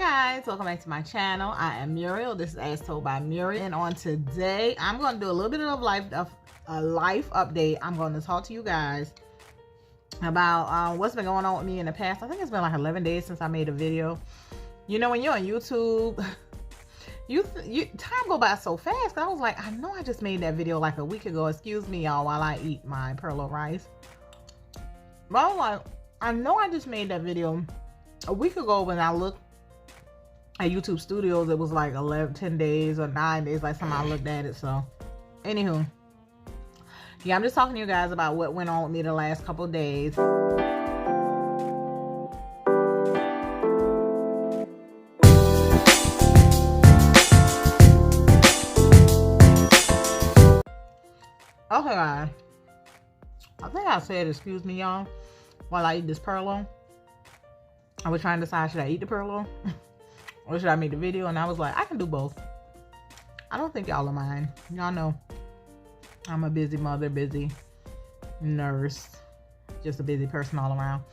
guys, welcome back to my channel. I am Muriel. This is As Told by Muriel, and on today I'm going to do a little bit of a life update. I'm going to talk to you guys about what's been going on with me in the past. I think it's been like 11 days since I made a video. You know, when you're on YouTube, time go by so fast. I was like, I know I just made that video like a week ago. Excuse me, y'all, while I eat my perlo rice. But I was like, I know I just made that video a week ago. When I looked at YouTube Studios, it was like 10 days or 9 days last time I looked at it. So anywho, yeah, I'm just talking to you guys about what went on with me the last couple of days. Okay, guys, I think I said excuse me, y'all, while I eat this perlo. I was trying to decide, should I eat the perlo or should I make the video? And I was like, I can do both. I don't think y'all are mine. Y'all know I'm a busy mother, busy nurse, just a busy person all around.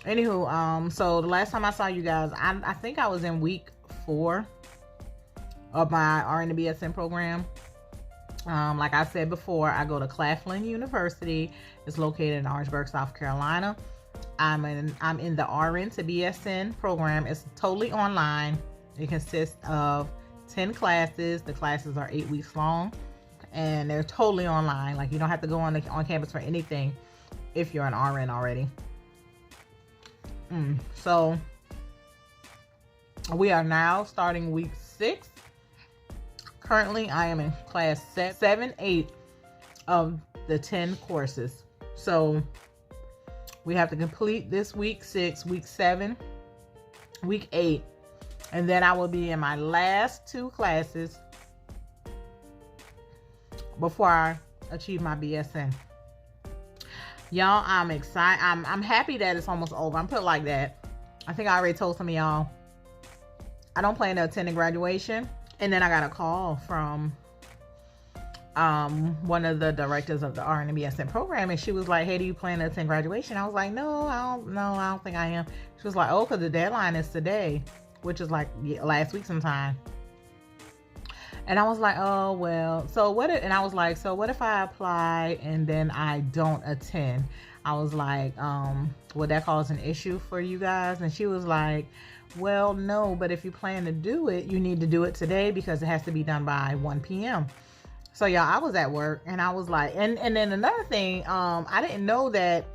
Anywho, so the last time I saw you guys, I think I was in week 4 of my RN to BSN program. Like I said before, I go to Claflin University. It's located in Orangeburg, South Carolina. I'm in the RN to BSN program. It's totally online. It consists of 10 classes. The classes are 8 weeks long, and they're totally online. Like, you don't have to go on campus for anything if you're an RN already. So we are now starting week 6. Currently, I am in class 7, 8 of the 10 courses. So we have to complete this week 6, week 7, week 8, and then I will be in my last 2 classes before I achieve my BSN. Y'all, I'm excited. I'm happy that it's almost over. I'm put like that. I think I already told some of y'all I don't plan to attend a graduation. And then I got a call from one of the directors of the RN and BSN program, and she was like, hey, do you plan to attend graduation? I was like, no, I don't think I am. She was like, oh, because the deadline is today, which is like last week sometime. And I was like, oh, well, so what if, and I was like, so what if I apply and then I don't attend? I was like, would that cause an issue for you guys? And she was like, well, no, but if you plan to do it, you need to do it today because it has to be done by 1 p.m. So y'all, I was at work and I was like, and then another thing, I didn't know that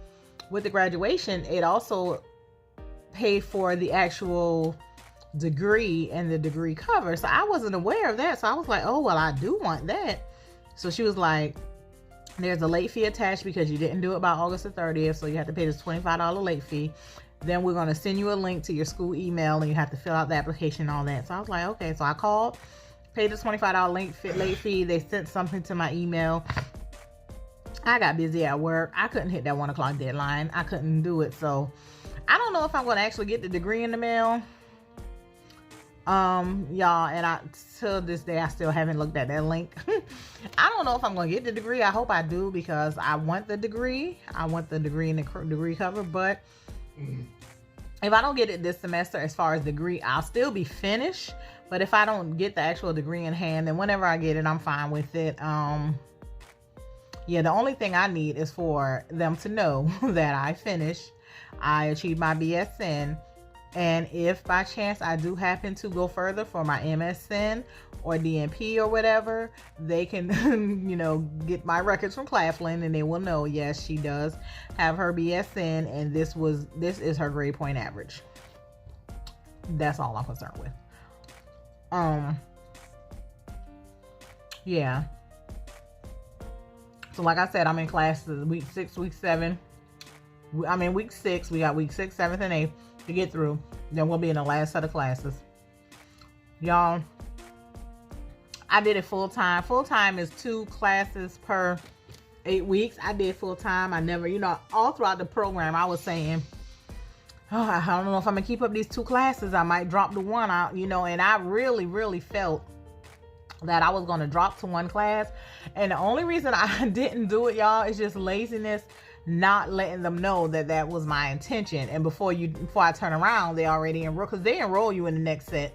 with the graduation, it also paid for the actual degree and the degree cover. So I wasn't aware of that. So I was like, oh, well, I do want that. So she was like, there's a late fee attached because you didn't do it by August the 30th. So you have to pay this $25 late fee. Then we're going to send you a link to your school email and you have to fill out the application and all that. So I was like, okay. So I called, paid the $25 late fee. They sent something to my email. I got busy at work. I couldn't hit that 1 o'clock deadline. I couldn't do it. So I don't know if I'm going to actually get the degree in the mail. Y'all, and till this day, I still haven't looked at that link. I don't know if I'm going to get the degree. I hope I do because I want the degree. I want the degree and the degree cover, but if I don't get it this semester, as far as degree, I'll still be finished. But if I don't get the actual degree in hand, then whenever I get it, I'm fine with it. Yeah, the only thing I need is for them to know that I finished. I achieved my BSN. And if by chance I do happen to go further for my MSN or DNP or whatever, they can, you know, get my records from Claflin and they will know, yes, she does have her BSN and this is her grade point average. That's all I'm concerned with. Yeah. So like I said, I'm in classes week 6, week 7. I'm in week 6. We got week 6, 7th, and 8th to get through. Then we'll be in the last set of classes. Y'all, I did it full time. Full time is 2 classes per 8 weeks. I did full time. I never, you know, all throughout the program, I was saying, oh, I don't know if I'm gonna keep up these 2 classes. I might drop the 1 out, you know, and I really, really felt that I was gonna drop to 1 class. And the only reason I didn't do it, y'all, is just laziness. not letting them know that that was my intention. And before I turn around, they already enroll, because they enroll you in the next set.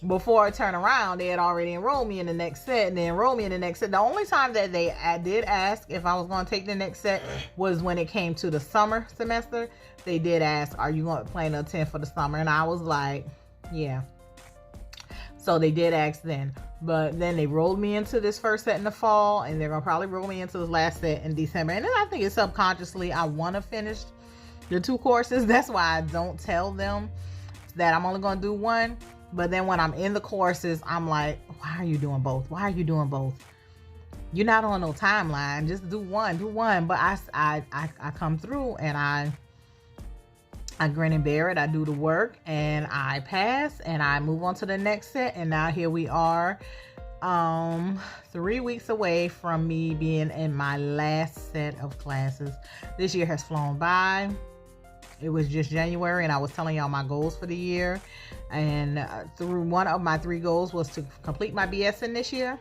Before I turn around, they had already enrolled me in the next set, and they enrolled me in the next set. The only time that they did ask if I was going to take the next set was when it came to the summer semester. They did ask, are you going to plan to attend for the summer? And I was like, yeah. So they did ask then. But then they rolled me into this first set in the fall, and they're going to probably roll me into this last set in December. And then I think it's subconsciously I want to finish the 2 courses. That's why I don't tell them that I'm only going to do 1. But then when I'm in the courses, I'm like, why are you doing both? Why are you doing both? You're not on no timeline. Just do one. But I come through, and I grin and bear it. I do the work, and I pass, and I move on to the next set. And now here we are, 3 weeks away from me being in my last set of classes. This year has flown by. It was just January, and I was telling y'all my goals for the year. And through one of my 3 goals was to complete my BSN this year.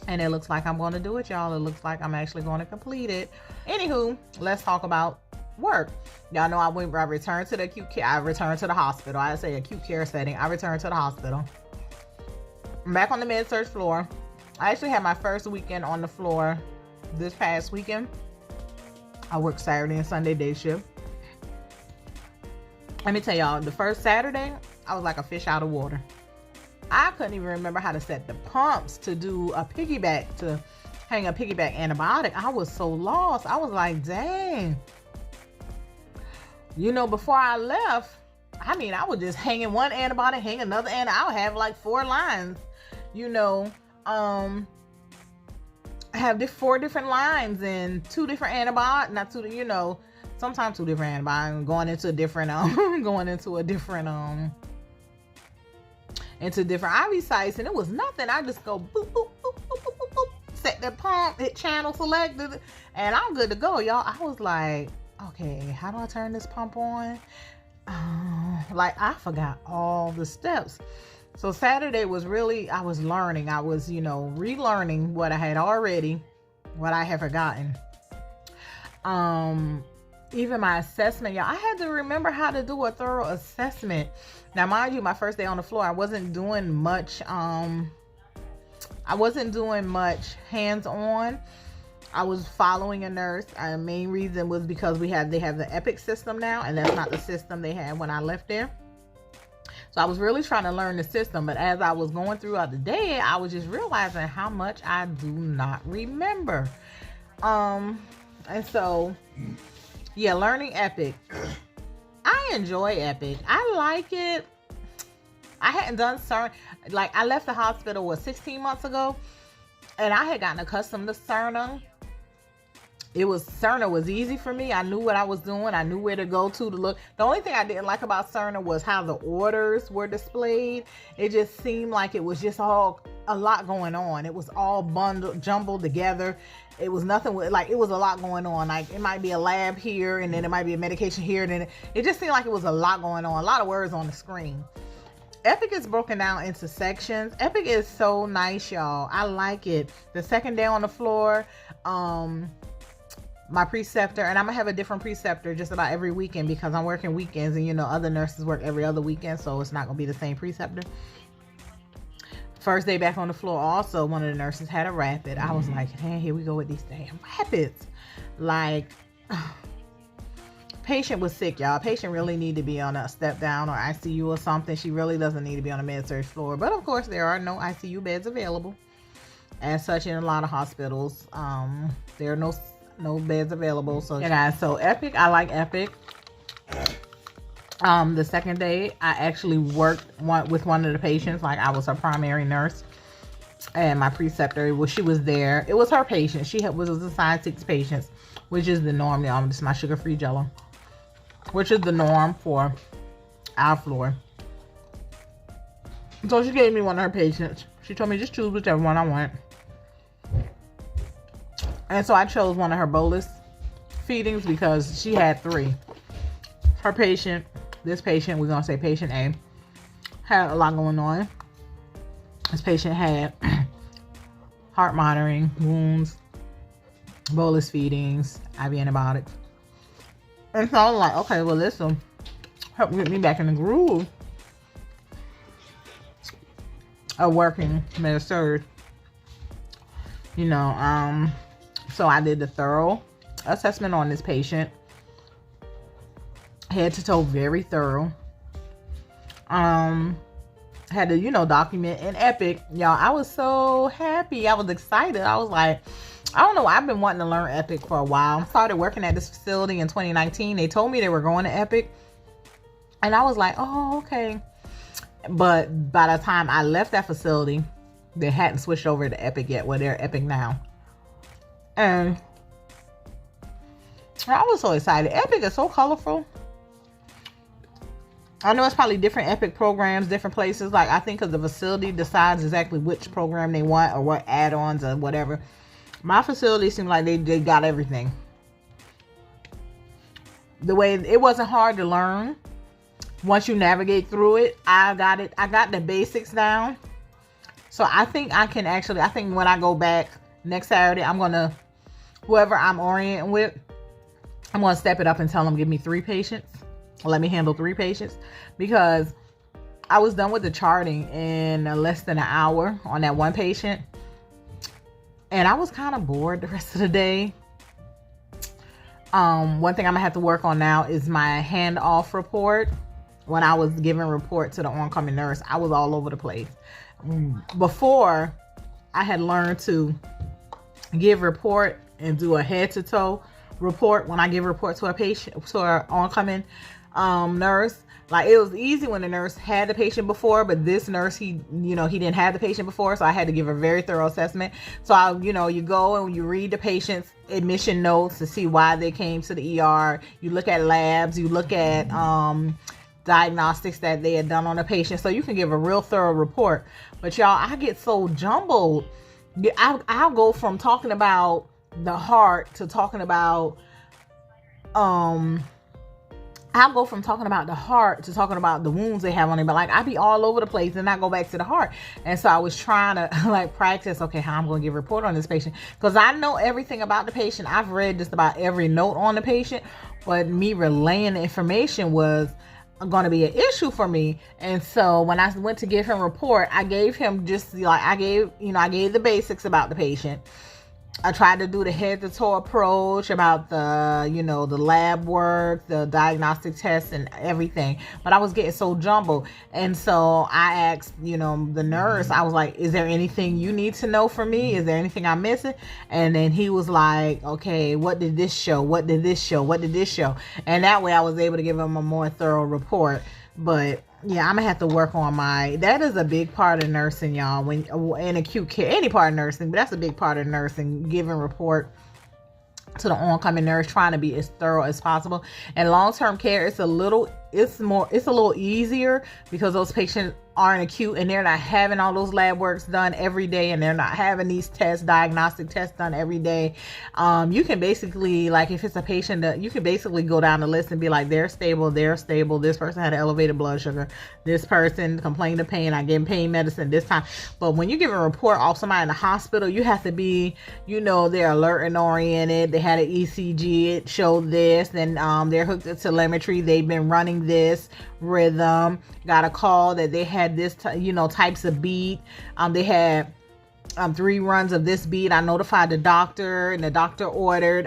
And it looks like I'm going to do it, y'all. It looks like I'm actually going to complete it. Anywho, let's talk about work. Y'all know I returned to the acute care. I returned to the hospital. I say acute care setting. I returned to the hospital. I'm back on the med-surg floor. I actually had my first weekend on the floor this past weekend. I worked Saturday and Sunday day shift. Let me tell y'all, the first Saturday, I was like a fish out of water. I couldn't even remember how to set the pumps to do a piggyback, to hang a piggyback antibiotic. I was so lost. I was like, dang. You know, before I left, I mean, I was just hanging one antibiotic, hang another, and I would have like 4 lines. You know, I have 4 different lines and 2 different antibiotics, not 2, you know, sometimes 2 different antibiotics, going into a different, into different IV sites, and it was nothing. I just go boop, boop, boop, boop, boop, boop, boop, set the pump, hit channel select, and I'm good to go, y'all. I was like, okay, how do I turn this pump on? Like, I forgot all the steps. So Saturday was really, I was learning. I was, you know, relearning what I had forgotten. Even my assessment, y'all, I had to remember how to do a thorough assessment. Now, mind you, my first day on the floor, I wasn't doing much hands-on. I was following a nurse. The main reason was because they have the Epic system now, and that's not the system they had when I left there. So I was really trying to learn the system, but as I was going throughout the day, I was just realizing how much I do not remember. And so, yeah, learning Epic. I enjoy Epic. I like it. I hadn't done Cerner. Like, I left the hospital, 16 months ago, and I had gotten accustomed to Cerner. Cerner was easy for me. I knew what I was doing. I knew where to go to look. The only thing I didn't like about Cerner was how the orders were displayed. It just seemed like it was just all a lot going on. It was all jumbled together. It was nothing like, it was a lot going on. Like, it might be a lab here, and then it might be a medication here, and then it just seemed like it was a lot going on, a lot of words on the screen. Epic is broken down into sections. Epic is so nice, y'all. I like it. The second day on the floor, my preceptor, and I'm gonna have a different preceptor just about every weekend because I'm working weekends, and you know, other nurses work every other weekend, so it's not gonna be the same preceptor. First day back on the floor, also one of the nurses had a rapid. I was like, hey, here we go with these damn rapids. Like, patient was sick, y'all. Patient really need to be on a step down or ICU or something. She really doesn't need to be on a med-surg floor, but of course there are no ICU beds available as such in a lot of hospitals. There are no beds available. So yeah, guys, so Epic, I like Epic. The second day I actually worked with one of the patients, like I was her primary nurse, and my preceptor, she was there. It was her patient. She was assigned 6 patients, which is the norm. This is my sugar-free Jello, which is the norm for our floor. So she gave me one of her patients. She told me just choose whichever one I want. And so I chose one of her bolus feedings because she had 3. Her patient, this patient, we're going to say patient A, had a lot going on. This patient had heart monitoring, wounds, bolus feedings, IV antibiotics. And so I was like, okay, well, this will help get me back in the groove of working med-surg. So I did the thorough assessment on this patient, head to toe, very thorough. Had to, document in Epic. Y'all, I was so happy. I was excited. I was like, I don't know. I've been wanting to learn Epic for a while. I started working at this facility in 2019. They told me they were going to Epic. And I was like, oh, okay. But by the time I left that facility, they hadn't switched over to Epic yet. Well, they're Epic now. And I was so excited. Epic is so colorful. I know it's probably different Epic programs, different places. Like, I think because the facility decides exactly which program they want or what add-ons or whatever. My facility seemed like they got everything. The way it wasn't hard to learn. Once you navigate through it, I got it. I got the basics down. So I think I think when I go back next Saturday, whoever I'm orienting with, I'm going to step it up and tell them, give me 3 patients. Let me handle 3 patients, because I was done with the charting in less than an hour on that one patient. And I was kind of bored the rest of the day. One thing I'm gonna have to work on now is my handoff report. When I was giving report to the oncoming nurse, I was all over the place. Before, I had learned to give report and do a head to toe report when I give report to a patient, to an oncoming nurse. Like, it was easy when the nurse had the patient before, but this nurse, he didn't have the patient before, so I had to give a very thorough assessment. So you go and you read the patient's admission notes to see why they came to the ER. You look at labs, you look at diagnostics that they had done on the patient, so you can give a real thorough report. But y'all, I get so jumbled. I'll go from talking about the heart to talking about the wounds they have on it. But like, I be all over the place and I go back to the heart. And so I was trying to practice, okay, how I'm going to give a report on this patient, because I know everything about the patient. I've read just about every note on the patient, but me relaying the information was going to be an issue for me. And so when I went to give him a report, I gave him I gave the basics about the patient. I tried to do the head to toe approach about the lab work, the diagnostic tests and everything, but I was getting so jumbled. And so I asked, the nurse, I was like, is there anything you need to know from me? Is there anything I'm missing? And then he was like, okay, what did this show? What did this show? What did this show? And that way I was able to give him a more thorough report. But yeah, I'm gonna have to work on that is a big part of nursing, y'all. When in acute care, any part of nursing, but that's a big part of nursing, giving report to the oncoming nurse, trying to be as thorough as possible. And long-term care, it's a little easier because those patients aren't acute and they're not having all those lab works done every day, and they're not having these diagnostic tests done every day. You can basically, like, if it's a patient that you can basically go down the list and be like, they're stable, this person had an elevated blood sugar, this person complained of pain, I gave pain medicine this time. But when you give a report off somebody in the hospital, you have to be, they're alert and oriented, they had an ECG, it showed this, and they're hooked to telemetry, they've been running this rhythm, got a call that they had this types of beat, they had 3 runs of this beat. I notified the doctor, and the doctor ordered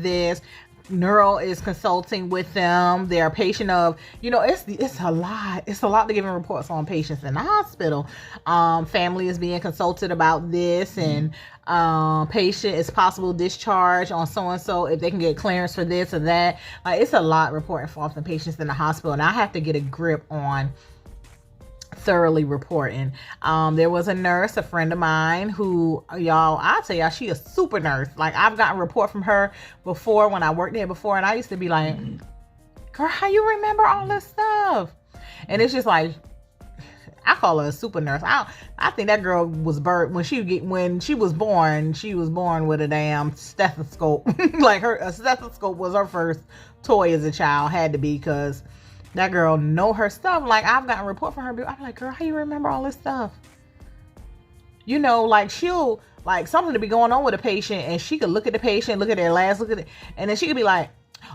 this. Neuro is consulting with them. They're a patient of, it's a lot to give reports on patients in the hospital. Family is being consulted about this, and patient is possible discharge on so-and-so if they can get clearance for this or that. It's a lot reporting for often patients in the hospital, and I have to get a grip on thoroughly reporting. There was a nurse, a friend of mine, who, y'all, I'll tell y'all, she a super nurse. Like, I've gotten a report from her before when I worked there before, and I used to be like, girl, how you remember all this stuff? And it's just like, I call her a super nurse. I think that girl was birthed when she was born. She was born with a damn stethoscope. Like, a stethoscope was her first toy as a child, had to be, because that girl know her stuff. Like, I've gotten a report from her. I'm like, girl, how you remember all this stuff? you know, like she'll, like something to be going on with a patient, and she could look at the patient, look at their labs, look at it, and then she could be like,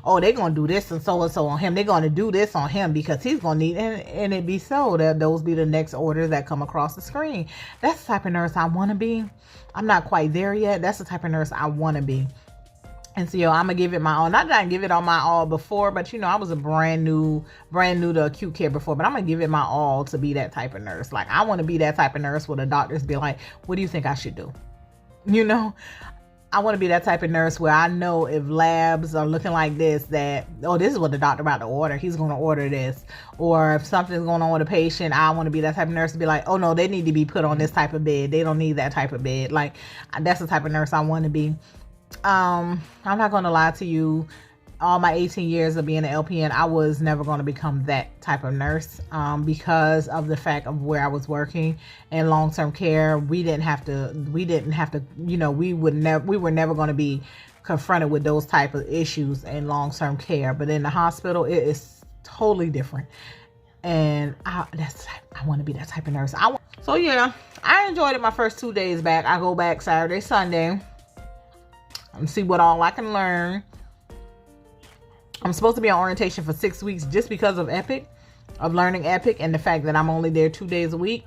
oh, they're going to do this and so on him. They're going to do this on him because he's going to need, and it be so that those be the next orders that come across the screen. That's the type of nurse I want to be. I'm not quite there yet. That's the type of nurse I want to be. And so, I'm going to give it my all. Not that I didn't give it all my all before, but, I was a brand new to acute care before, but I'm going to give it my all to be that type of nurse. Like, I want to be that type of nurse where the doctors be like, what do you think I should do? I want to be that type of nurse where I know if labs are looking like this, that, oh, this is what the doctor about to order. He's going to order this. Or if something's going on with a patient, I want to be that type of nurse to be like, oh, no, they need to be put on this type of bed. They don't need that type of bed. Like, that's the type of nurse I want to be. I'm not going to lie to you. All my 18 years of being an LPN, I was never going to become that type of nurse because of the fact of where I was working in long-term care. We were never going to be confronted with those type of issues in long-term care. But in the hospital, it is totally different. And I want to be that type of nurse. So I enjoyed it my first 2 days back. I go back Saturday, Sunday, and see what all I can learn. I'm supposed to be on orientation for 6 weeks just because of learning Epic and the fact that I'm only there 2 days a week.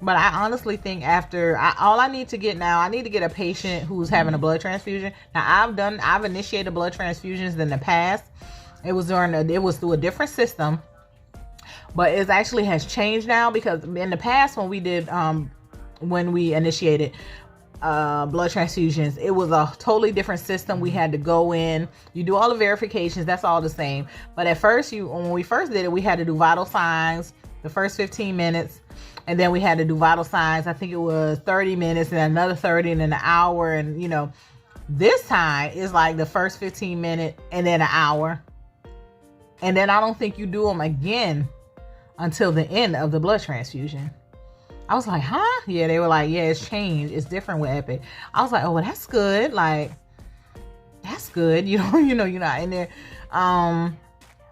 But I honestly think all I need to get now, I need to get a patient who's having a blood transfusion. Now I've initiated blood transfusions in the past. It was through a different system, but it actually has changed now, because in the past when we initiated blood transfusions, it was a totally different system. We had to go in, you do all the verifications, that's all the same. But at first, when we first did it, we had to do vital signs the first 15 minutes, and then we had to do vital signs, I think it was 30 minutes, and another 30, and then an hour. And this time is like the first 15 minutes and then an hour, and then I don't think you do them again until the end of the blood transfusion. I was like, huh? Yeah, they were like, yeah, it's changed. It's different with Epic. I was like, oh, well, that's good. Like, that's good. You're not in there.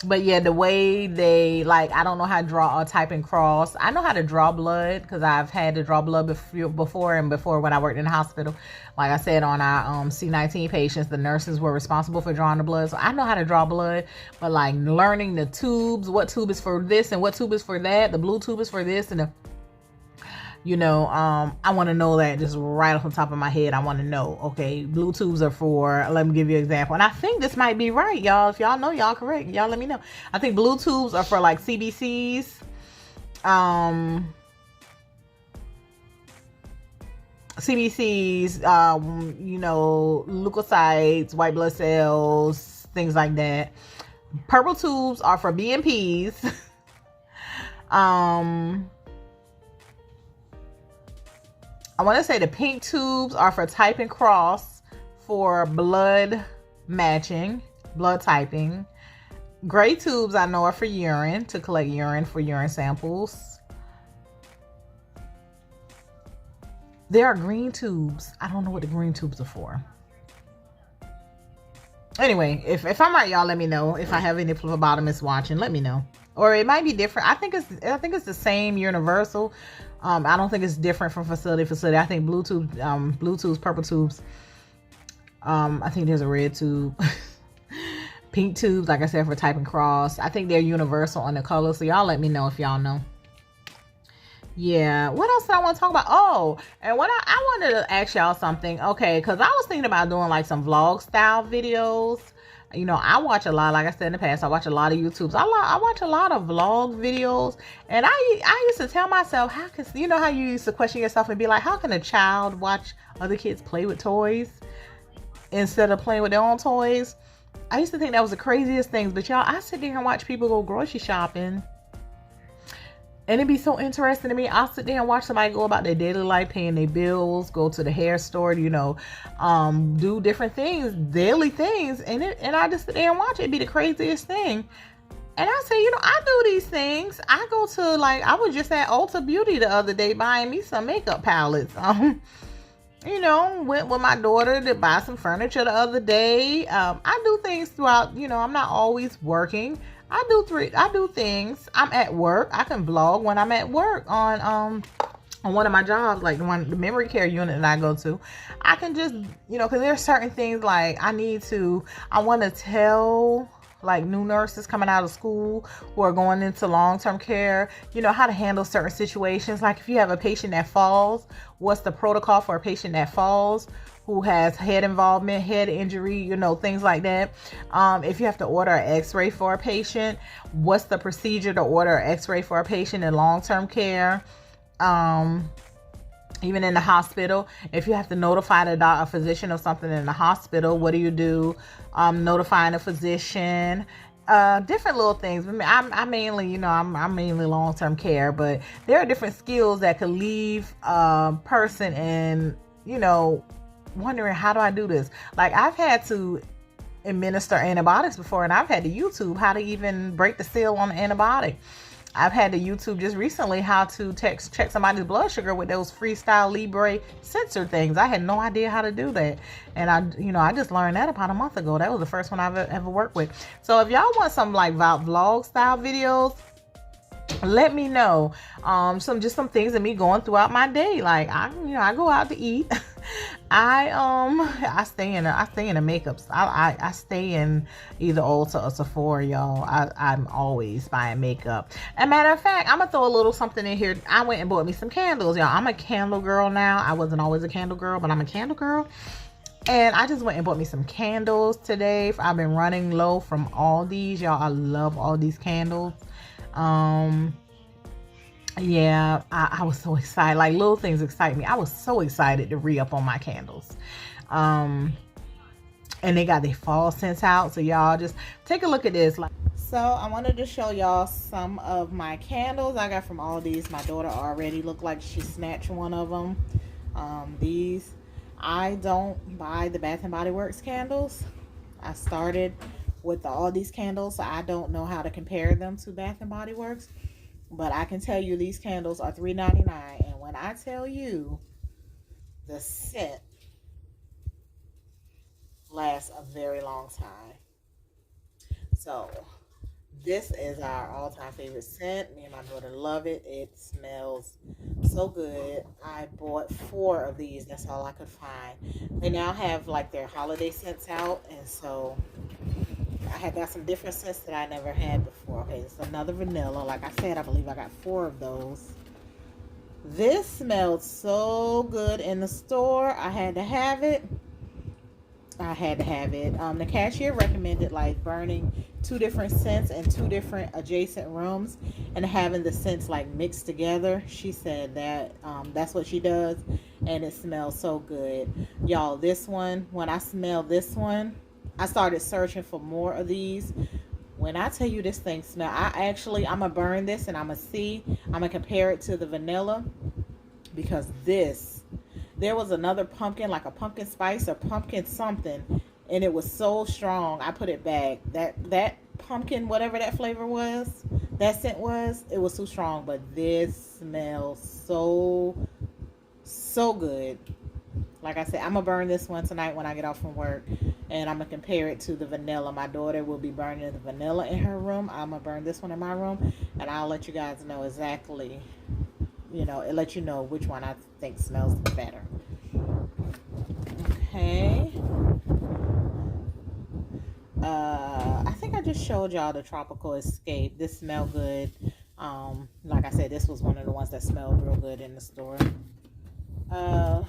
But yeah, the way they, like, I don't know how to draw or type and cross. I know how to draw blood because I've had to draw blood before when I worked in the hospital. Like I said, on our C19 patients, the nurses were responsible for drawing the blood. So I know how to draw blood, but like learning the tubes, what tube is for this and what tube is for that, the blue tube is for this, and I want to know that just right off the top of my head. I want to know, okay, blue tubes are for, let me give you an example. And I think this might be right, y'all. If y'all know, y'all correct. Y'all let me know. I think blue tubes are for like CBCs. CBCs, leukocytes, white blood cells, things like that. Purple tubes are for BMPs. I want to say the pink tubes are for type and cross, for blood matching, blood typing. Gray tubes I know are for urine, to collect urine for urine samples. There are green tubes. I don't know what the green tubes are for. Anyway, if I'm right, y'all let me know. If I have any phlebotomists watching, let me know. Or it might be different. I think it's the same universal. I don't think it's different from facility to facility. I think blue tubes, purple tubes. I think there's a red tube. Pink tubes, like I said, for type and cross. I think they're universal on the color. So y'all let me know if y'all know. Yeah. What else did I want to talk about? Oh, and what I wanted to ask y'all something. Okay, because I was thinking about doing like some vlog style videos. I watch a lot, like I said in the past, I watch a lot of YouTubes. I watch a lot of vlog videos, and I used to tell myself, how you used to question yourself and be like, how can a child watch other kids play with toys instead of playing with their own toys? I used to think that was the craziest things, but y'all, I sit there and watch people go grocery shopping, and it'd be so interesting to me. I'll sit there and watch somebody go about their daily life, paying their bills, go to the hair store, do different things, daily things. And I just sit there and watch it. It'd be the craziest thing. And I say, I do these things. I go to, I was just at Ulta Beauty the other day buying me some makeup palettes. Went with my daughter to buy some furniture the other day. I do things throughout, I'm not always working. I do things. I'm at work. I can vlog when I'm at work on on one of my jobs, like the memory care unit that I go to, I can just, because there's certain things like I want to tell like new nurses coming out of school who are going into long-term care, how to handle certain situations. Like if you have a patient that falls, what's the protocol for a patient that falls, who has head involvement, head injury, things like that. If you have to order an x-ray for a patient, what's the procedure to order an x-ray for a patient in long-term care? Even in the hospital, if you have to notify a physician of something in the hospital, what do you do? Notifying a physician, different little things. I'm mainly, I'm mainly long-term care, but there are different skills that could leave a person in, wondering, how do I do this? Like I've had to administer antibiotics before, and I've had to YouTube how to even break the seal on the antibiotic. I've had to YouTube just recently how to check somebody's blood sugar with those Freestyle Libre sensor things. I had no idea how to do that. And I just learned that about a month ago. That was the first one I've ever worked with. So if y'all want some like vlog style videos, let me know. Some things of me going throughout my day. Like I go out to eat. I stay in a makeup. I stay in either Ulta or Sephora, y'all. I'm always buying makeup. And matter of fact, I'm gonna throw a little something in here. I went and bought me some candles, y'all. I'm a candle girl now. I wasn't always a candle girl, but I'm a candle girl. And I just went and bought me some candles today. I've been running low from Aldi's, y'all. I love all these candles. Yeah, I was so excited. Like little things excite me. I was so excited to re-up on my candles. And they got their fall scents out. So y'all just take a look at this. So I wanted to show y'all some of my candles I got from Aldi's. My daughter already looked like she snatched one of them. These, I don't buy the Bath and Body Works candles. I started with the Aldi's candles, so I don't know how to compare them to Bath and Body Works. But I can tell you these candles are $3.99. And when I tell you the scent lasts a very long time. So this is our all-time favorite scent. Me and my daughter love it. It smells so good. I bought 4 of these. That's all I could find. They now have like their holiday scents out. And so I had got some different scents that I never had before. Okay, it's another vanilla. Like I said, I believe I got 4 of those. This smelled so good in the store. I had to have it. The cashier recommended like burning 2 different scents in 2 different adjacent rooms and having the scents like mixed together. She said that that's what she does, and it smells so good. Y'all, this one, when I smell this one, I started searching for more of these. When I tell you this thing smell, I'm gonna burn this and I'm gonna compare it to the vanilla, because there was another pumpkin, like a pumpkin spice or pumpkin something, and it was so strong I put it back. That pumpkin, whatever that flavor was, that scent was, it was too strong. But this smells so good. Like I said, I'm gonna burn this one tonight when I get off from work, and I'm gonna compare it to the vanilla. My daughter will be burning the vanilla in her room. I'm gonna burn this one in my room, and I'll let you guys know exactly, it'll let you know which one I think smells better. Okay. I think I just showed y'all the Tropical Escape. This smelled good. Like I said, this was one of the ones that smelled real good in the store. Another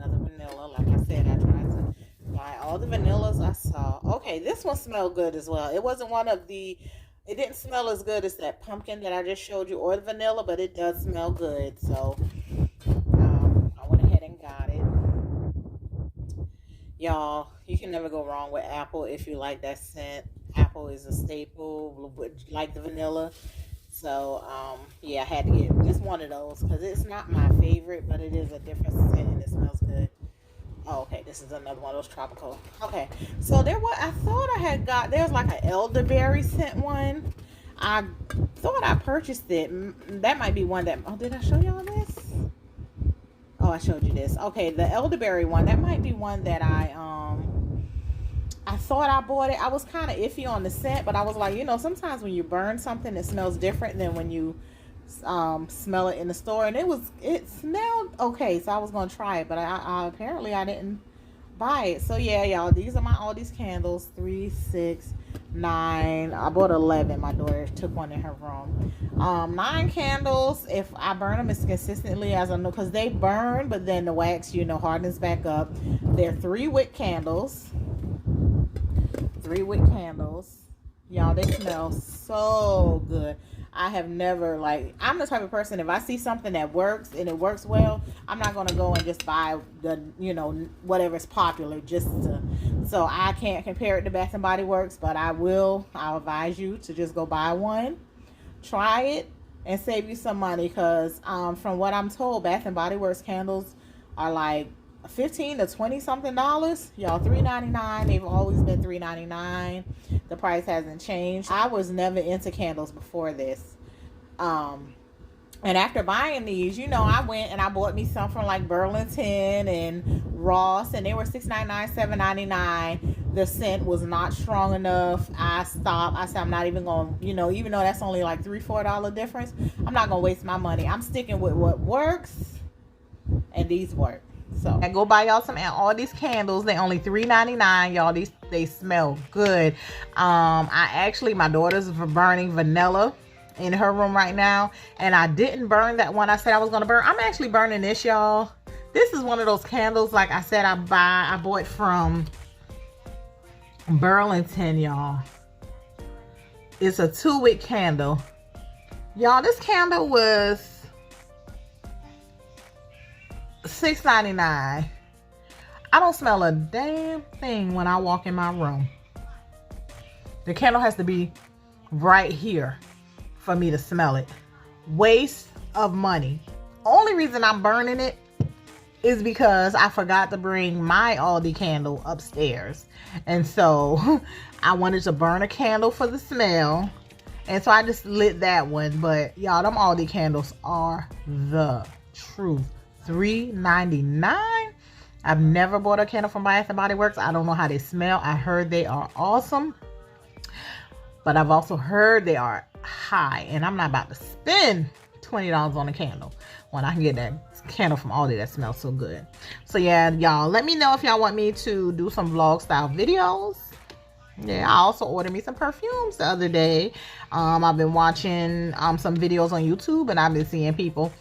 vanilla. Like I said, I tried to buy all the vanillas I saw. Okay, this one smelled good as well. It wasn't it didn't smell as good as that pumpkin that I just showed you or the vanilla, but it does smell good. So I went ahead and got it. Y'all, you can never go wrong with apple if you like that scent. Apple is a staple, like the vanilla. So, yeah, I had to get just one of those because it's not my favorite, but it is a different scent and it smells good. Oh, okay, this is another one of those tropical. Okay, so I thought I had there's like an elderberry scent one. I thought I purchased it. That might be one that, did I show y'all this? Oh, I showed you this. Okay, the elderberry one, that might be one that I thought I bought it. I was kind of iffy on the scent, but I was like, sometimes when you burn something, it smells different than when you smell it in the store, and it smelled okay, so I was gonna try it, but I apparently I didn't buy it. So yeah, y'all, these are my Aldi's candles. 3, 6, 9. I bought 11. My daughter took one in her room. 9 candles. If I burn them as consistently as I know, because they burn, but then the wax, hardens back up. They're 3 wick candles. 3 wick candles. Y'all, they smell so good. I have never, I'm the type of person, if I see something that works and it works well, I'm not going to go and just buy the, whatever's popular so I can't compare it to Bath and Body Works, but I'll advise you to just go buy one, try it, and save you some money, because from what I'm told, Bath and Body Works candles are like $15 to $20 something. Y'all, $3.99. They've always been $3.99. The price hasn't changed. I was never into candles before this. And after buying these, I went and I bought me some from like Burlington and Ross, and they were $6.99, $7.99. The scent was not strong enough. I stopped. I said, I'm not even going, even though that's only like $3, $4 difference, I'm not going to waste my money. I'm sticking with what works, and these work. So I go buy y'all all these candles. They only $3.99, y'all. They smell good. My daughter's burning vanilla in her room right now, and I didn't burn that one I said I was gonna burn. I'm actually burning this, y'all. This is one of those candles, like I said, I bought from Burlington, y'all. It's a 2-wick candle, y'all. This candle was $6.99. I don't smell a damn thing when I walk in my room. The candle has to be right here for me to smell it. Waste of money. Only reason I'm burning it is because I forgot to bring my Aldi candle upstairs, and so I wanted to burn a candle for the smell, and so I just lit that one. But y'all, them Aldi candles are the truth. $3.99. I've never bought a candle from Bath and Body Works. I don't know how they smell. I heard they are awesome, but I've also heard they are high, and I'm not about to spend $20 on a candle when I can get that candle from Aldi that smells so good. So yeah, y'all, let me know if y'all want me to do some vlog style videos. Yeah, I also ordered me some perfumes the other day. I've been watching some videos on YouTube, and I've been seeing people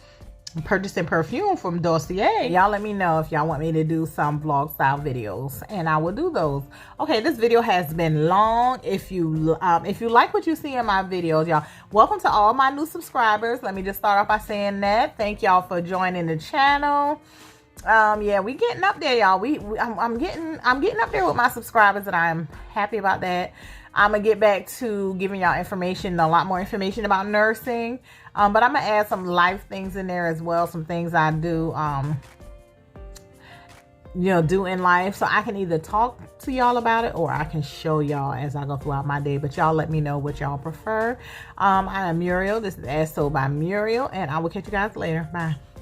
purchasing perfume from Dossier. Y'all let me know if y'all want me to do some vlog style videos, and I will do those. Okay, this video has been long. If you like what you see in my videos, y'all, welcome to all my new subscribers. Let me just start off by saying that thank y'all for joining the channel. Yeah, we getting up there, y'all. I'm getting up there with my subscribers, and I'm happy about that. I'm gonna get back to giving y'all information, a lot more information about nursing, but I'm gonna add some life things in there as well, some things I do do in life, so I can either talk to y'all about it or I can show y'all as I go throughout my day. But y'all let me know what y'all prefer. I am Muriel. This is As Told by Muriel, and I will catch you guys later. Bye.